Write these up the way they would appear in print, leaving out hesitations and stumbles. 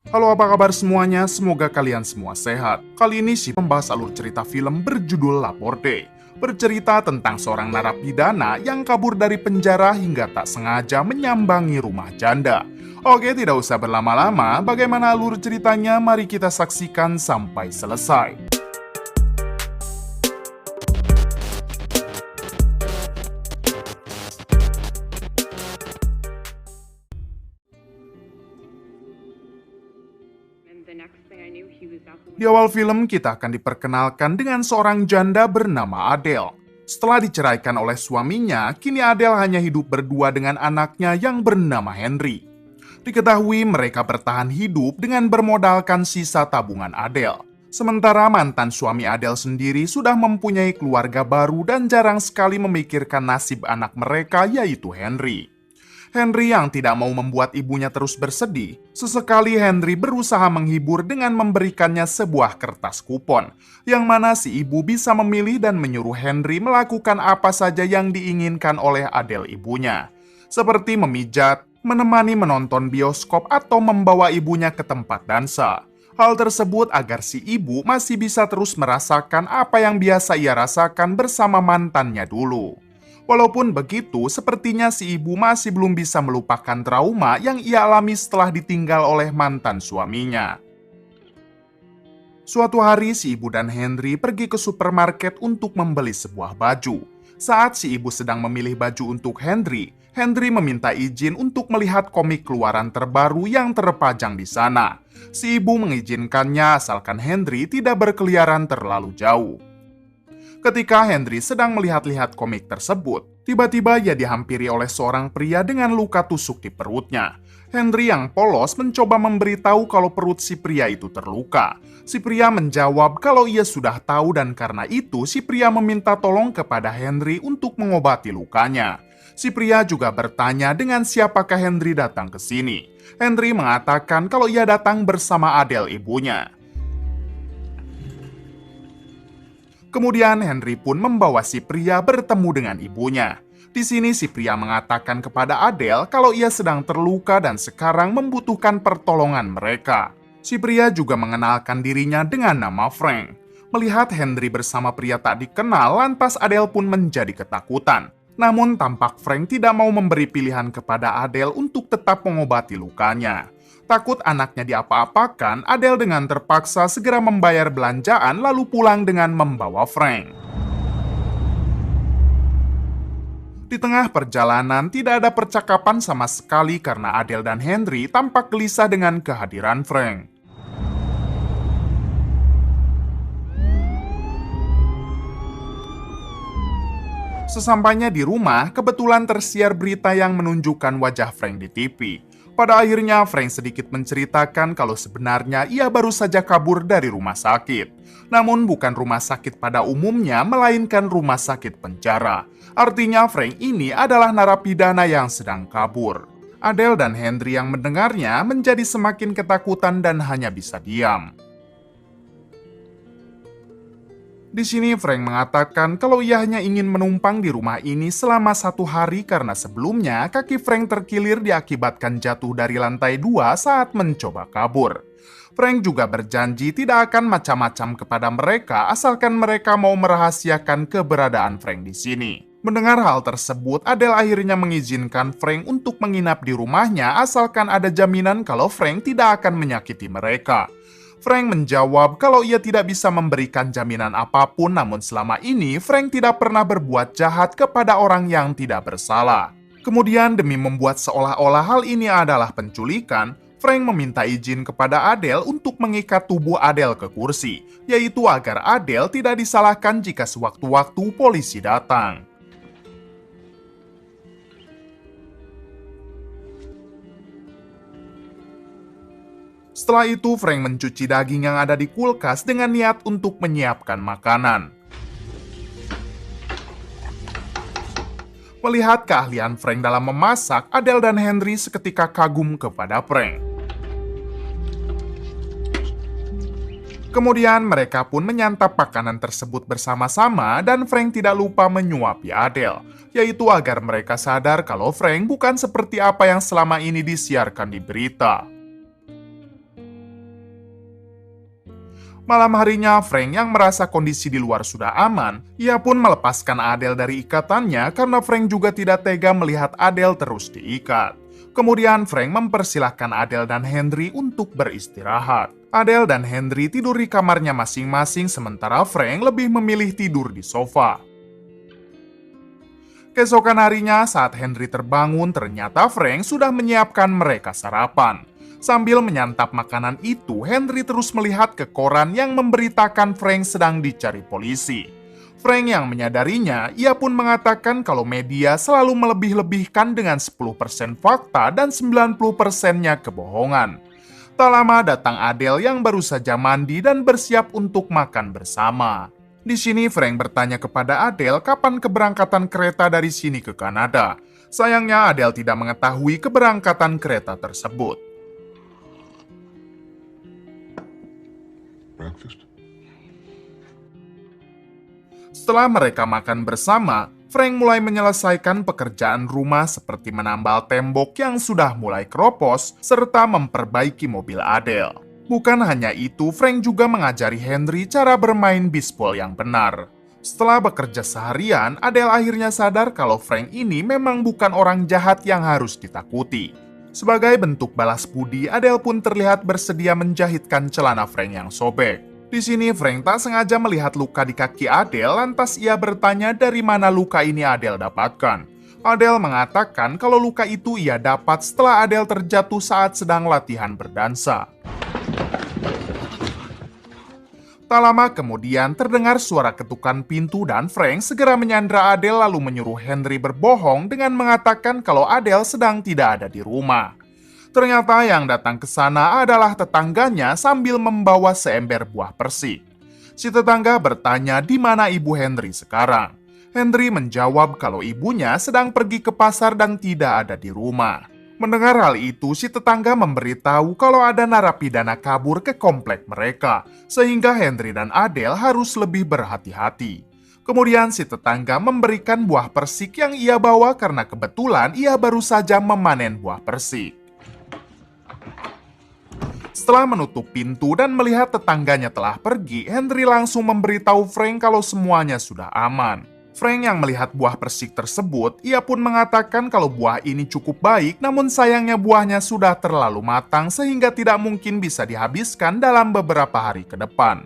Halo, apa kabar semuanya? Semoga kalian semua sehat. Kali ini sih membahas alur cerita film berjudul Laporte. Bercerita tentang seorang narapidana yang kabur dari penjara hingga tak sengaja menyambangi rumah janda. Oke, tidak usah berlama-lama, bagaimana alur ceritanya? Mari kita saksikan sampai selesai. Di awal film, kita akan diperkenalkan dengan seorang janda bernama Adele. Setelah diceraikan oleh suaminya, kini Adele hanya hidup berdua dengan anaknya yang bernama Henry. Diketahui mereka bertahan hidup dengan bermodalkan sisa tabungan Adele. Sementara mantan suami Adele sendiri sudah mempunyai keluarga baru dan jarang sekali memikirkan nasib anak mereka, yaitu Henry. Henry yang tidak mau membuat ibunya terus bersedih, sesekali Henry berusaha menghibur dengan memberikannya sebuah kertas kupon, yang mana si ibu bisa memilih dan menyuruh Henry melakukan apa saja yang diinginkan oleh Adele ibunya, seperti memijat, menemani menonton bioskop, atau membawa ibunya ke tempat dansa. Hal tersebut agar si ibu masih bisa terus merasakan apa yang biasa ia rasakan bersama mantannya dulu. Walaupun begitu, sepertinya si ibu masih belum bisa melupakan trauma yang ia alami setelah ditinggal oleh mantan suaminya. Suatu hari, si ibu dan Henry pergi ke supermarket untuk membeli sebuah baju. Saat si ibu sedang memilih baju untuk Henry, Henry meminta izin untuk melihat komik keluaran terbaru yang terpajang di sana. Si ibu mengizinkannya asalkan Henry tidak berkeliaran terlalu jauh. Ketika Henry sedang melihat-lihat komik tersebut, tiba-tiba ia dihampiri oleh seorang pria dengan luka tusuk di perutnya. Henry yang polos mencoba memberitahu kalau perut si pria itu terluka. Si pria menjawab kalau ia sudah tahu dan karena itu si pria meminta tolong kepada Henry untuk mengobati lukanya. Si pria juga bertanya dengan siapakah Henry datang ke sini. Henry mengatakan kalau ia datang bersama Adele ibunya. Kemudian Henry pun membawa si pria bertemu dengan ibunya. Di sini si pria mengatakan kepada Adele kalau ia sedang terluka dan sekarang membutuhkan pertolongan mereka. Si pria juga mengenalkan dirinya dengan nama Frank. Melihat Henry bersama pria tak dikenal, lantas Adele pun menjadi ketakutan. Namun tampak Frank tidak mau memberi pilihan kepada Adele untuk tetap mengobati lukanya. Takut anaknya diapa-apakan, Adele dengan terpaksa segera membayar belanjaan lalu pulang dengan membawa Frank. Di tengah perjalanan tidak ada percakapan sama sekali karena Adele dan Henry tampak gelisah dengan kehadiran Frank. Sesampainya di rumah, kebetulan tersiar berita yang menunjukkan wajah Frank di TV. Pada akhirnya, Frank sedikit menceritakan kalau sebenarnya ia baru saja kabur dari rumah sakit. Namun bukan rumah sakit pada umumnya, melainkan rumah sakit penjara. Artinya Frank ini adalah narapidana yang sedang kabur. Adele dan Henry yang mendengarnya menjadi semakin ketakutan dan hanya bisa diam. Di sini Frank mengatakan kalau ia hanya ingin menumpang di rumah ini selama 1 hari karena sebelumnya kaki Frank terkilir diakibatkan jatuh dari lantai 2 saat mencoba kabur. Frank juga berjanji tidak akan macam-macam kepada mereka asalkan mereka mau merahasiakan keberadaan Frank di sini. Mendengar hal tersebut, Adele akhirnya mengizinkan Frank untuk menginap di rumahnya asalkan ada jaminan kalau Frank tidak akan menyakiti mereka. Frank menjawab kalau ia tidak bisa memberikan jaminan apapun, namun selama ini Frank tidak pernah berbuat jahat kepada orang yang tidak bersalah. Kemudian demi membuat seolah-olah hal ini adalah penculikan, Frank meminta izin kepada Adele untuk mengikat tubuh Adele ke kursi, yaitu agar Adele tidak disalahkan jika sewaktu-waktu polisi datang. Setelah itu, Frank mencuci daging yang ada di kulkas dengan niat untuk menyiapkan makanan. Melihat keahlian Frank dalam memasak, Adele dan Henry seketika kagum kepada Frank. Kemudian mereka pun menyantap makanan tersebut bersama-sama dan Frank tidak lupa menyuapi Adele, yaitu agar mereka sadar kalau Frank bukan seperti apa yang selama ini disiarkan di berita. Malam harinya, Frank yang merasa kondisi di luar sudah aman, ia pun melepaskan Adele dari ikatannya karena Frank juga tidak tega melihat Adele terus diikat. Kemudian Frank mempersilahkan Adele dan Henry untuk beristirahat. Adele dan Henry tidur di kamarnya masing-masing sementara Frank lebih memilih tidur di sofa. Keesokan harinya saat Henry terbangun, ternyata Frank sudah menyiapkan mereka sarapan. Sambil menyantap makanan itu, Henry terus melihat ke koran yang memberitakan Frank sedang dicari polisi. Frank yang menyadarinya, ia pun mengatakan kalau media selalu melebih-lebihkan dengan 10% fakta dan 90%-nya kebohongan. Tak lama datang Adele yang baru saja mandi dan bersiap untuk makan bersama. Di sini Frank bertanya kepada Adele kapan keberangkatan kereta dari sini ke Kanada. Sayangnya Adele tidak mengetahui keberangkatan kereta tersebut. Breakfast? Setelah mereka makan bersama, Frank mulai menyelesaikan pekerjaan rumah seperti menambal tembok yang sudah mulai keropos serta memperbaiki mobil Adele. Bukan hanya itu, Frank juga mengajari Henry cara bermain bisbol yang benar. Setelah bekerja seharian, Adele akhirnya sadar kalau Frank ini memang bukan orang jahat yang harus ditakuti. Sebagai bentuk balas budi, Adele pun terlihat bersedia menjahitkan celana Frank yang sobek. Di sini Frank tak sengaja melihat luka di kaki Adele, lantas ia bertanya dari mana luka ini Adele dapatkan. Adele mengatakan kalau luka itu ia dapat setelah Adele terjatuh saat sedang latihan berdansa. Tak lama kemudian terdengar suara ketukan pintu dan Frank segera menyandra Adele lalu menyuruh Henry berbohong dengan mengatakan kalau Adele sedang tidak ada di rumah. Ternyata yang datang ke sana adalah tetangganya sambil membawa seember buah persik. Si tetangga bertanya di mana ibu Henry sekarang. Henry menjawab kalau ibunya sedang pergi ke pasar dan tidak ada di rumah. Mendengar hal itu, si tetangga memberitahu kalau ada narapidana kabur ke komplek mereka, sehingga Henry dan Adele harus lebih berhati-hati. Kemudian si tetangga memberikan buah persik yang ia bawa karena kebetulan ia baru saja memanen buah persik. Setelah menutup pintu dan melihat tetangganya telah pergi, Henry langsung memberitahu Frank kalau semuanya sudah aman. Frank yang melihat buah persik tersebut, ia pun mengatakan kalau buah ini cukup baik, namun sayangnya buahnya sudah terlalu matang sehingga tidak mungkin bisa dihabiskan dalam beberapa hari ke depan.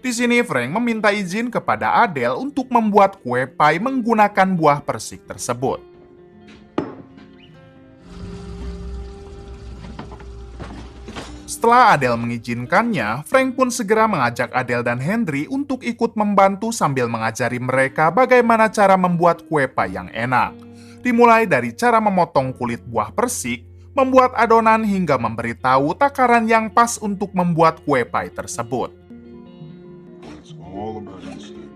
Di sini Frank meminta izin kepada Adele untuk membuat kue pie menggunakan buah persik tersebut. Setelah Adele mengizinkannya, Frank pun segera mengajak Adele dan Henry untuk ikut membantu sambil mengajari mereka bagaimana cara membuat kue pie yang enak. Dimulai dari cara memotong kulit buah persik, membuat adonan hingga memberitahu takaran yang pas untuk membuat kue pie tersebut. It's all about instinct.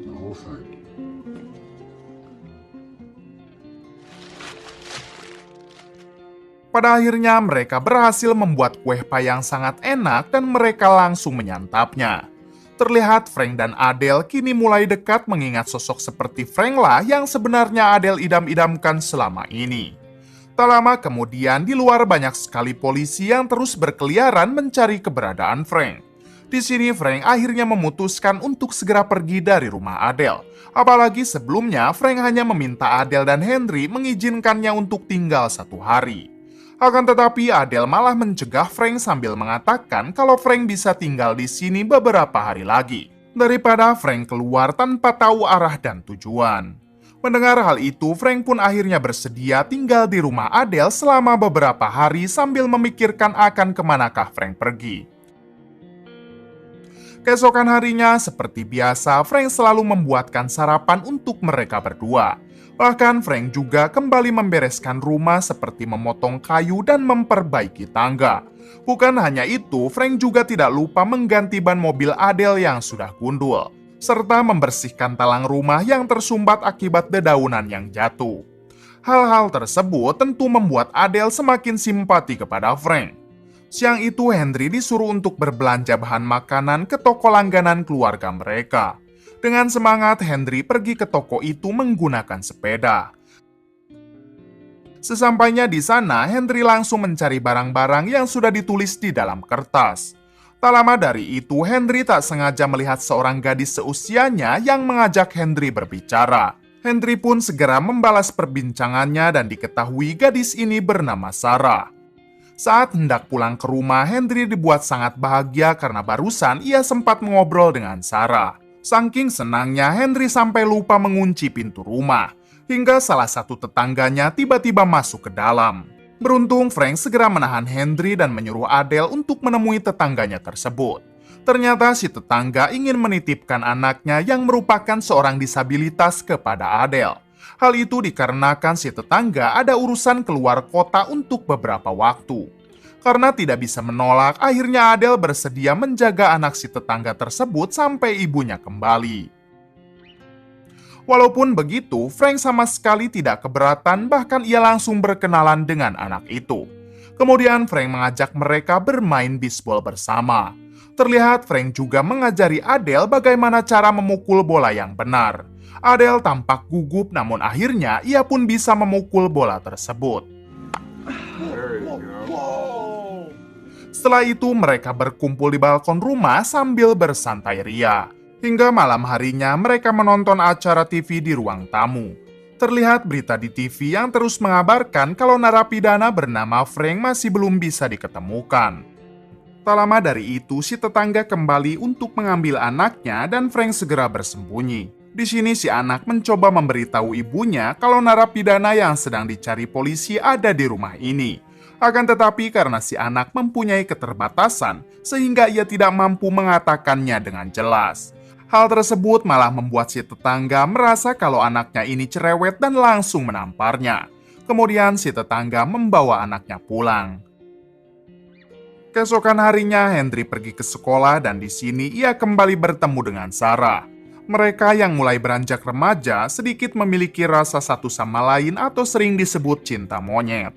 The whole thing. Pada akhirnya mereka berhasil membuat kue pie yang sangat enak dan mereka langsung menyantapnya. Terlihat Frank dan Adele kini mulai dekat mengingat sosok seperti Frank lah yang sebenarnya Adele idam-idamkan selama ini. Tak lama kemudian di luar banyak sekali polisi yang terus berkeliaran mencari keberadaan Frank. Di sini Frank akhirnya memutuskan untuk segera pergi dari rumah Adele. Apalagi sebelumnya Frank hanya meminta Adele dan Henry mengizinkannya untuk tinggal 1 hari. Akan tetapi Adele malah mencegah Frank sambil mengatakan kalau Frank bisa tinggal di sini beberapa hari lagi, daripada Frank keluar tanpa tahu arah dan tujuan. Mendengar hal itu, Frank pun akhirnya bersedia tinggal di rumah Adele selama beberapa hari sambil memikirkan akan kemanakah Frank pergi. Keesokan harinya, seperti biasa, Frank selalu membuatkan sarapan untuk mereka berdua. Bahkan Frank juga kembali membereskan rumah seperti memotong kayu dan memperbaiki tangga. Bukan hanya itu, Frank juga tidak lupa mengganti ban mobil Adele yang sudah gundul, serta membersihkan talang rumah yang tersumbat akibat dedaunan yang jatuh. Hal-hal tersebut tentu membuat Adele semakin simpati kepada Frank. Siang itu Henry disuruh untuk berbelanja bahan makanan ke toko langganan keluarga mereka. Dengan semangat, Henry pergi ke toko itu menggunakan sepeda. Sesampainya di sana, Henry langsung mencari barang-barang yang sudah ditulis di dalam kertas. Tak lama dari itu, Henry tak sengaja melihat seorang gadis seusianya yang mengajak Henry berbicara. Henry pun segera membalas perbincangannya dan diketahui gadis ini bernama Sarah. Saat hendak pulang ke rumah, Henry dibuat sangat bahagia karena barusan ia sempat mengobrol dengan Sarah. Saking senangnya, Henry sampai lupa mengunci pintu rumah, hingga salah satu tetangganya tiba-tiba masuk ke dalam. Beruntung, Frank segera menahan Henry dan menyuruh Adele untuk menemui tetangganya tersebut. Ternyata si tetangga ingin menitipkan anaknya yang merupakan seorang disabilitas kepada Adele. Hal itu dikarenakan si tetangga ada urusan keluar kota untuk beberapa waktu. Karena tidak bisa menolak, akhirnya Adele bersedia menjaga anak si tetangga tersebut sampai ibunya kembali. Walaupun begitu, Frank sama sekali tidak keberatan, bahkan ia langsung berkenalan dengan anak itu. Kemudian Frank mengajak mereka bermain bisbol bersama. Terlihat Frank juga mengajari Adele bagaimana cara memukul bola yang benar. Adele tampak gugup, namun akhirnya ia pun bisa memukul bola tersebut. Setelah itu mereka berkumpul di balkon rumah sambil bersantai ria. Hingga malam harinya mereka menonton acara TV di ruang tamu. Terlihat berita di TV yang terus mengabarkan kalau narapidana bernama Frank masih belum bisa diketemukan. Tak lama dari itu si tetangga kembali untuk mengambil anaknya dan Frank segera bersembunyi. Di sini si anak mencoba memberitahu ibunya kalau narapidana yang sedang dicari polisi ada di rumah ini. Akan tetapi karena si anak mempunyai keterbatasan, sehingga ia tidak mampu mengatakannya dengan jelas. Hal tersebut malah membuat si tetangga merasa kalau anaknya ini cerewet dan langsung menamparnya. Kemudian si tetangga membawa anaknya pulang. Keesokan harinya Henry pergi ke sekolah dan di sini ia kembali bertemu dengan Sarah. Mereka yang mulai beranjak remaja sedikit memiliki rasa satu sama lain atau sering disebut cinta monyet.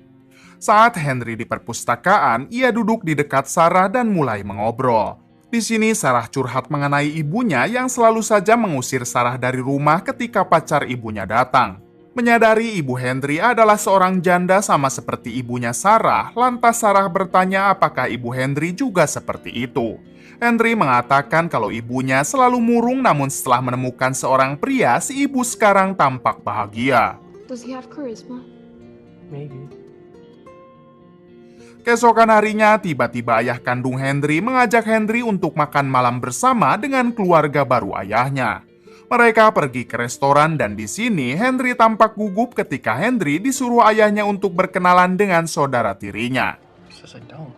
Saat Henry di perpustakaan, ia duduk di dekat Sarah dan mulai mengobrol. Di sini Sarah curhat mengenai ibunya yang selalu saja mengusir Sarah dari rumah ketika pacar ibunya datang. Menyadari ibu Henry adalah seorang janda sama seperti ibunya Sarah, lantas Sarah bertanya apakah ibu Henry juga seperti itu. Henry mengatakan kalau ibunya selalu murung, namun setelah menemukan seorang pria, si ibu sekarang tampak bahagia. Does he have charisma? Maybe. Keesokan harinya, tiba-tiba ayah kandung Henry mengajak Henry untuk makan malam bersama dengan keluarga baru ayahnya. Mereka pergi ke restoran dan di sini Henry tampak gugup ketika Henry disuruh ayahnya untuk berkenalan dengan saudara tirinya. Says I don't.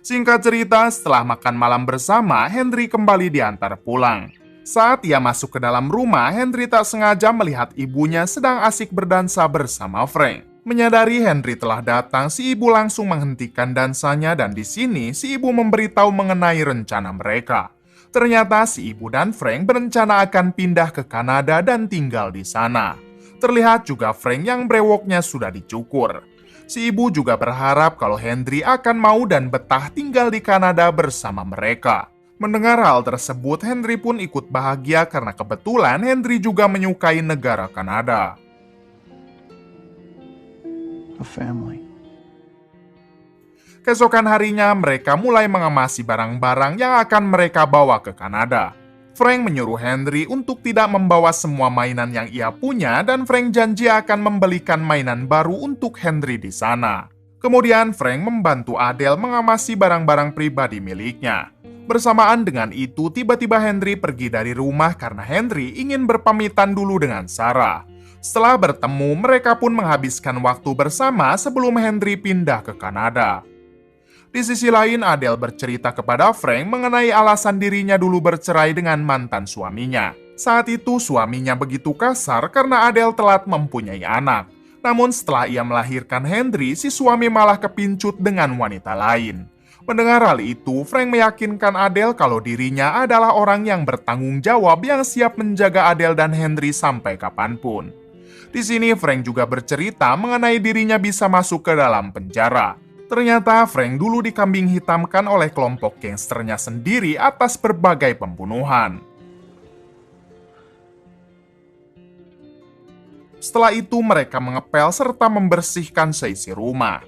Singkat cerita, setelah makan malam bersama, Henry kembali diantar pulang. Saat ia masuk ke dalam rumah, Henry tak sengaja melihat ibunya sedang asik berdansa bersama Frank. Menyadari Henry telah datang, si ibu langsung menghentikan dansanya dan di sini si ibu memberitahu mengenai rencana mereka. Ternyata si ibu dan Frank berencana akan pindah ke Kanada dan tinggal di sana. Terlihat juga Frank yang brewoknya sudah dicukur. Si ibu juga berharap kalau Henry akan mau dan betah tinggal di Kanada bersama mereka. Mendengar hal tersebut, Henry pun ikut bahagia karena kebetulan Henry juga menyukai negara Kanada. A family. Keesokan harinya, mereka mulai mengemasi barang-barang yang akan mereka bawa ke Kanada. Frank menyuruh Henry untuk tidak membawa semua mainan yang ia punya dan Frank janji akan membelikan mainan baru untuk Henry di sana. Kemudian Frank membantu Adele mengamasi barang-barang pribadi miliknya. Bersamaan dengan itu, tiba-tiba Henry pergi dari rumah karena Henry ingin berpamitan dulu dengan Sarah. Setelah bertemu, mereka pun menghabiskan waktu bersama sebelum Henry pindah ke Kanada. Di sisi lain, Adele bercerita kepada Frank mengenai alasan dirinya dulu bercerai dengan mantan suaminya. Saat itu, suaminya begitu kasar karena Adele telat mempunyai anak. Namun setelah ia melahirkan Henry, si suami malah kepincut dengan wanita lain. Mendengar hal itu, Frank meyakinkan Adele kalau dirinya adalah orang yang bertanggung jawab yang siap menjaga Adele dan Henry sampai kapanpun. Di sini Frank juga bercerita mengenai dirinya bisa masuk ke dalam penjara. Ternyata Frank dulu dikambing hitamkan oleh kelompok gangsternya sendiri atas berbagai pembunuhan. Setelah itu mereka mengepel serta membersihkan seisi rumah.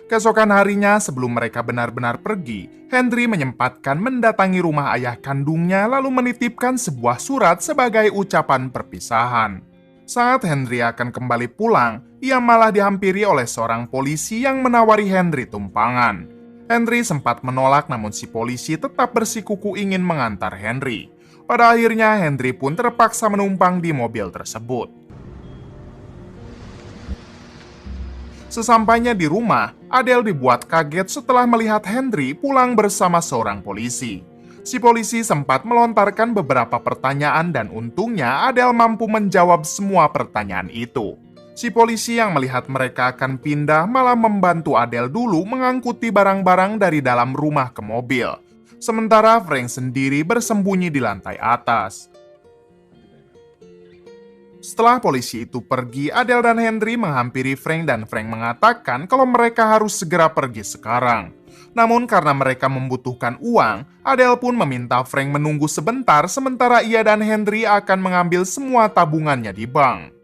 Keesokan harinya sebelum mereka benar-benar pergi, Henry menyempatkan mendatangi rumah ayah kandungnya lalu menitipkan sebuah surat sebagai ucapan perpisahan. Saat Henry akan kembali pulang, ia malah dihampiri oleh seorang polisi yang menawari Henry tumpangan. Henry sempat menolak namun si polisi tetap bersikuku ingin mengantar Henry. Pada akhirnya Henry pun terpaksa menumpang di mobil tersebut. Sesampainya di rumah, Adele dibuat kaget setelah melihat Henry pulang bersama seorang polisi. Si polisi sempat melontarkan beberapa pertanyaan dan untungnya Adele mampu menjawab semua pertanyaan itu. Si polisi yang melihat mereka akan pindah malah membantu Adele dulu mengangkuti barang-barang dari dalam rumah ke mobil. Sementara Frank sendiri bersembunyi di lantai atas. Setelah polisi itu pergi, Adele dan Henry menghampiri Frank dan Frank mengatakan kalau mereka harus segera pergi sekarang. Namun karena mereka membutuhkan uang, Adele pun meminta Frank menunggu sebentar sementara ia dan Henry akan mengambil semua tabungannya di bank.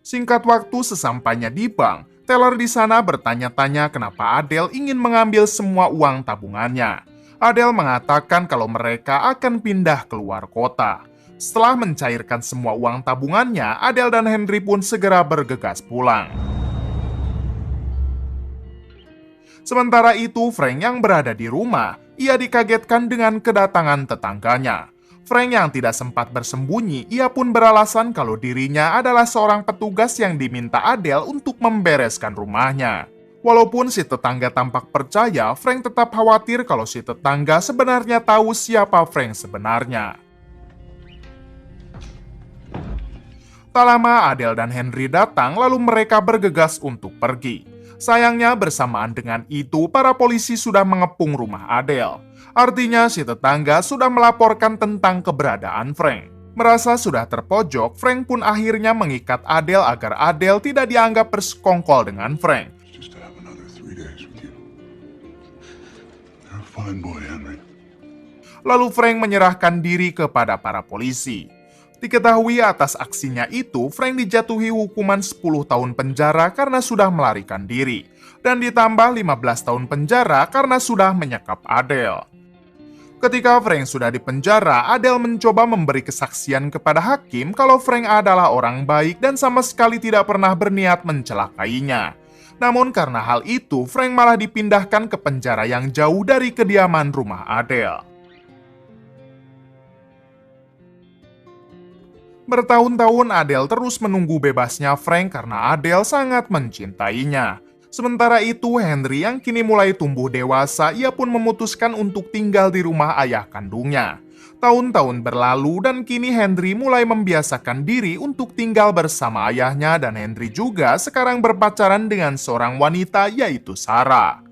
Singkat waktu sesampainya di bank, teller di sana bertanya-tanya kenapa Adele ingin mengambil semua uang tabungannya. Adele mengatakan kalau mereka akan pindah keluar kota. Setelah mencairkan semua uang tabungannya, Adele dan Henry pun segera bergegas pulang. Sementara itu, Frank yang berada di rumah, ia dikagetkan dengan kedatangan tetangganya. Frank yang tidak sempat bersembunyi, ia pun beralasan kalau dirinya adalah seorang petugas yang diminta Adele untuk membereskan rumahnya. Walaupun si tetangga tampak percaya, Frank tetap khawatir kalau si tetangga sebenarnya tahu siapa Frank sebenarnya. Tak lama Adele dan Henry datang lalu mereka bergegas untuk pergi. Sayangnya bersamaan dengan itu para polisi sudah mengepung rumah Adele. Artinya si tetangga sudah melaporkan tentang keberadaan Frank. Merasa sudah terpojok, Frank pun akhirnya mengikat Adele agar Adele tidak dianggap bersekongkol dengan Frank. Just to have another 3 days with you. You're a fine boy, Henry. Lalu Frank menyerahkan diri kepada para polisi. Diketahui atas aksinya itu, Frank dijatuhi hukuman 10 tahun penjara karena sudah melarikan diri, dan ditambah 15 tahun penjara karena sudah menyekap Adele. Ketika Frank sudah di penjara, Adele mencoba memberi kesaksian kepada hakim kalau Frank adalah orang baik dan sama sekali tidak pernah berniat mencelakainya. Namun karena hal itu, Frank malah dipindahkan ke penjara yang jauh dari kediaman rumah Adele. Bertahun-tahun Adele terus menunggu bebasnya Frank karena Adele sangat mencintainya. Sementara itu, Henry yang kini mulai tumbuh dewasa, ia pun memutuskan untuk tinggal di rumah ayah kandungnya. Tahun-tahun berlalu dan kini Henry mulai membiasakan diri untuk tinggal bersama ayahnya dan Henry juga sekarang berpacaran dengan seorang wanita yaitu Sarah.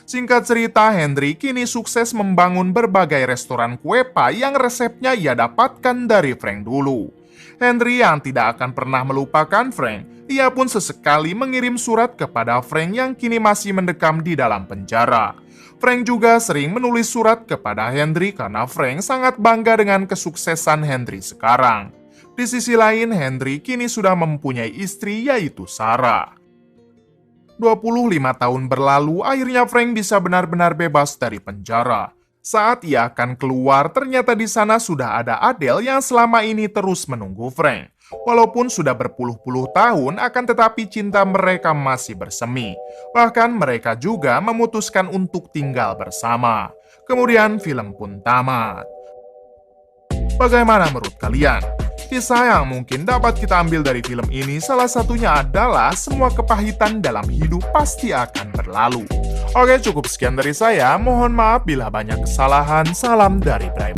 Singkat cerita, Henry kini sukses membangun berbagai restoran kue pie yang resepnya ia dapatkan dari Frank dulu. Henry yang tidak akan pernah melupakan Frank, ia pun sesekali mengirim surat kepada Frank yang kini masih mendekam di dalam penjara. Frank juga sering menulis surat kepada Henry karena Frank sangat bangga dengan kesuksesan Henry sekarang. Di sisi lain, Henry kini sudah mempunyai istri yaitu Sarah. 25 tahun berlalu, akhirnya Frank bisa benar-benar bebas dari penjara. Saat ia akan keluar, ternyata di sana sudah ada Adele yang selama ini terus menunggu Frank. Walaupun sudah berpuluh-puluh tahun, akan tetapi cinta mereka masih bersemi. Bahkan mereka juga memutuskan untuk tinggal bersama. Kemudian film pun tamat. Bagaimana menurut kalian? Kisah yang mungkin dapat kita ambil dari film ini salah satunya adalah semua kepahitan dalam hidup pasti akan berlalu. Oke, cukup sekian dari saya. Mohon maaf bila banyak kesalahan. Salam dari Bray.